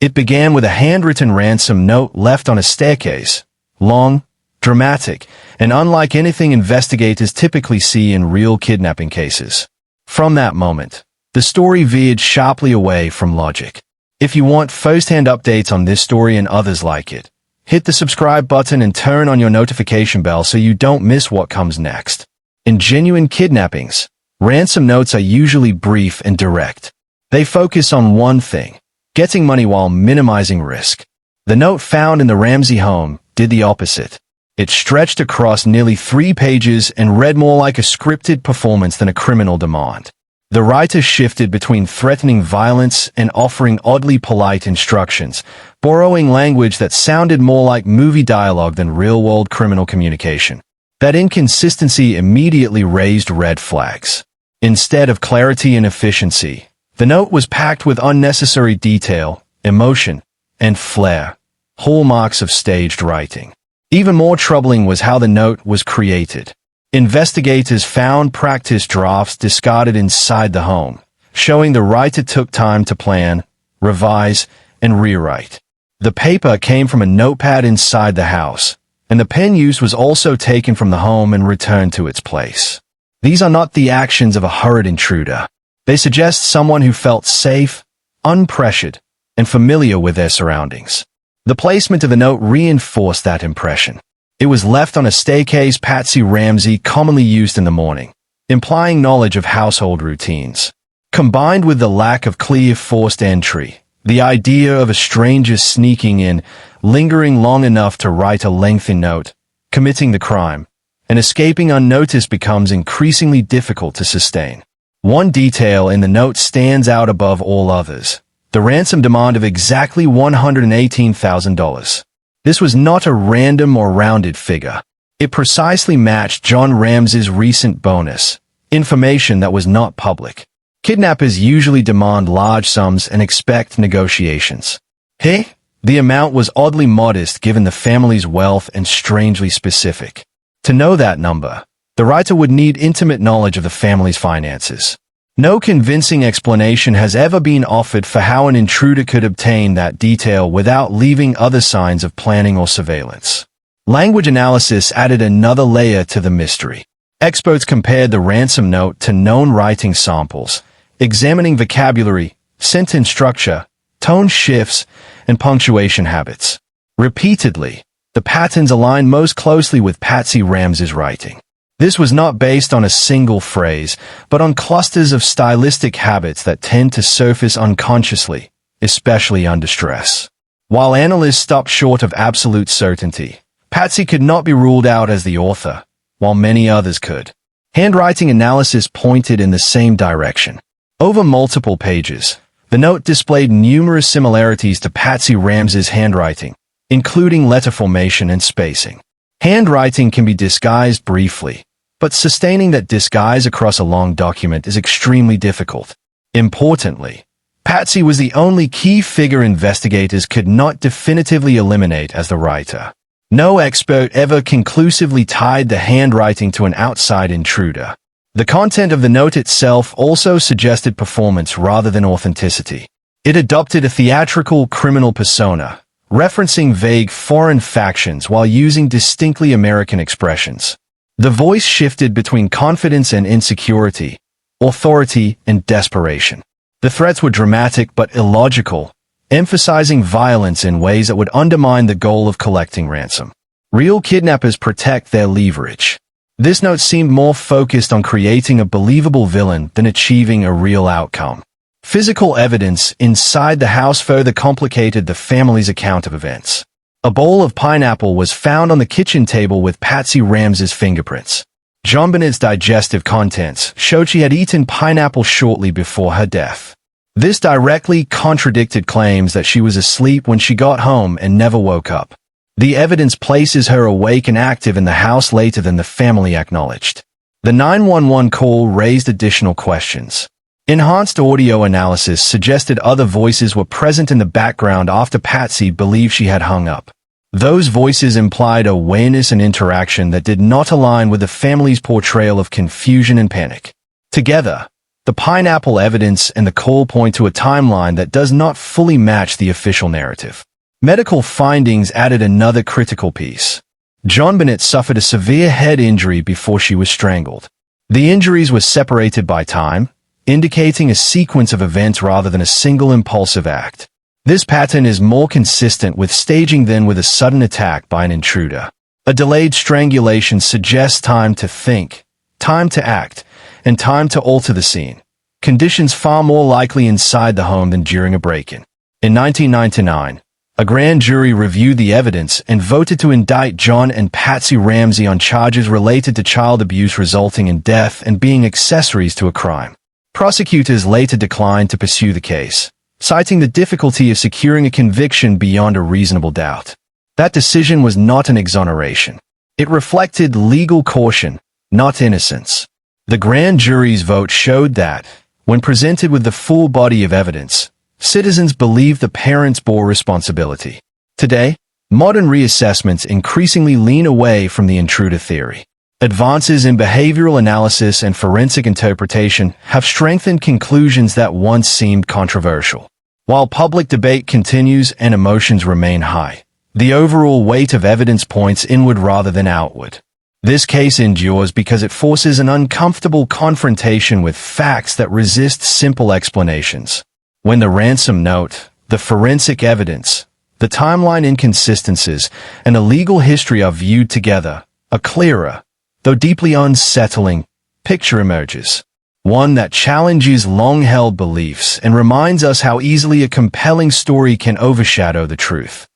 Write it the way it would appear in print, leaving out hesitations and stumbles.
It began with a handwritten ransom note left on a staircase, long, dramatic, and unlike anything investigators typically see in real kidnapping cases. From that moment, the story veered sharply away from logic. If you want first-hand updates on this story and others like it, hit the subscribe button and turn on your notification bell so you don't miss what comes next. In genuine kidnappings, ransom notes are usually brief and direct. They focus on one thing: getting money while minimizing risk. The note found in the Ramsey home did the opposite. It stretched across nearly 3 pages and read more like a scripted performance than a criminal demand. The writer shifted between threatening violence and offering oddly polite instructions, borrowing language that sounded more like movie dialogue than real-world criminal communication. That inconsistency immediately raised red flags. Instead of clarity and efficiency, the note was packed with unnecessary detail, emotion, and flair, hallmarks of staged writing. Even more troubling was how the note was created. Investigators found practice drafts discarded inside the home, showing the writer took time to plan, revise, and rewrite. The paper came from a notepad inside the house, and the pen used was also taken from the home and returned to its place. These are not the actions of a hurried intruder. They suggest someone who felt safe, unpressured, and familiar with their surroundings. The placement of the note reinforced that impression. It was left on a staircase Patsy Ramsey commonly used in the morning, implying knowledge of household routines. Combined with the lack of clear forced entry, the idea of a stranger sneaking in, lingering long enough to write a lengthy note, committing the crime, and escaping unnoticed becomes increasingly difficult to sustain. One detail in the note stands out above all others: the ransom demand of exactly $118,000. This was not a random or rounded figure. It precisely matched John Ramsey's recent bonus, information that was not public. Kidnappers usually demand large sums and expect negotiations. Hey, the amount was oddly modest given the family's wealth and strangely specific. To know that number, the writer would need intimate knowledge of the family's finances. No convincing explanation has ever been offered for how an intruder could obtain that detail without leaving other signs of planning or surveillance. Language analysis added another layer to the mystery. Experts compared the ransom note to known writing samples, examining vocabulary, sentence structure, tone shifts, and punctuation habits. Repeatedly, the patterns aligned most closely with Patsy Ramsey's writing. This was not based on a single phrase, but on clusters of stylistic habits that tend to surface unconsciously, especially under stress. While analysts stopped short of absolute certainty, Patsy could not be ruled out as the author, while many others could. Handwriting analysis pointed in the same direction. Over multiple pages, the note displayed numerous similarities to Patsy Ramsey's handwriting, including letter formation and spacing. Handwriting can be disguised briefly, but sustaining that disguise across a long document is extremely difficult. Importantly, Patsy was the only key figure investigators could not definitively eliminate as the writer. No expert ever conclusively tied the handwriting to an outside intruder. The content of the note itself also suggested performance rather than authenticity. It adopted a theatrical criminal persona, referencing vague foreign factions while using distinctly American expressions. The voice shifted between confidence and insecurity, authority and desperation. The threats were dramatic but illogical, emphasizing violence in ways that would undermine the goal of collecting ransom. Real kidnappers protect their leverage. This note seemed more focused on creating a believable villain than achieving a real outcome. Physical evidence inside the house further complicated the family's account of events. A bowl of pineapple was found on the kitchen table with Patsy Ramsey's fingerprints. JonBenét's digestive contents showed she had eaten pineapple shortly before her death. This directly contradicted claims that she was asleep when she got home and never woke up. The evidence places her awake and active in the house later than the family acknowledged. The 911 call raised additional questions. Enhanced audio analysis suggested other voices were present in the background after Patsy believed she had hung up. Those voices implied awareness and interaction that did not align with the family's portrayal of confusion and panic. Together, The pineapple evidence and the coal point to a timeline that does not fully match the official narrative. Medical findings added another critical piece. JonBenét suffered a severe head injury before she was strangled. The injuries were separated by time, indicating a sequence of events rather than a single impulsive act. This pattern is more consistent with staging than with a sudden attack by an intruder. A delayed strangulation suggests time to think, time to act, and time to alter the scene, conditions far more likely inside the home than during a break-in. In 1999, a grand jury reviewed the evidence and voted to indict John and Patsy Ramsey on charges related to child abuse resulting in death and being accessories to a crime. Prosecutors later declined to pursue the case, citing the difficulty of securing a conviction beyond a reasonable doubt. That decision was not an exoneration. It reflected legal caution, not innocence. The grand jury's vote showed that, when presented with the full body of evidence, citizens believed the parents bore responsibility. Today, modern reassessments increasingly lean away from the intruder theory. Advances in behavioral analysis and forensic interpretation have strengthened conclusions that once seemed controversial. While public debate continues and emotions remain high, the overall weight of evidence points inward rather than outward. This case endures because it forces an uncomfortable confrontation with facts that resist simple explanations. When the Ransom note, the forensic evidence, the timeline inconsistencies, and a legal history are viewed together, a clearer, though deeply unsettling, picture emerges. One that challenges long-held beliefs and reminds us how easily a compelling story can overshadow the truth.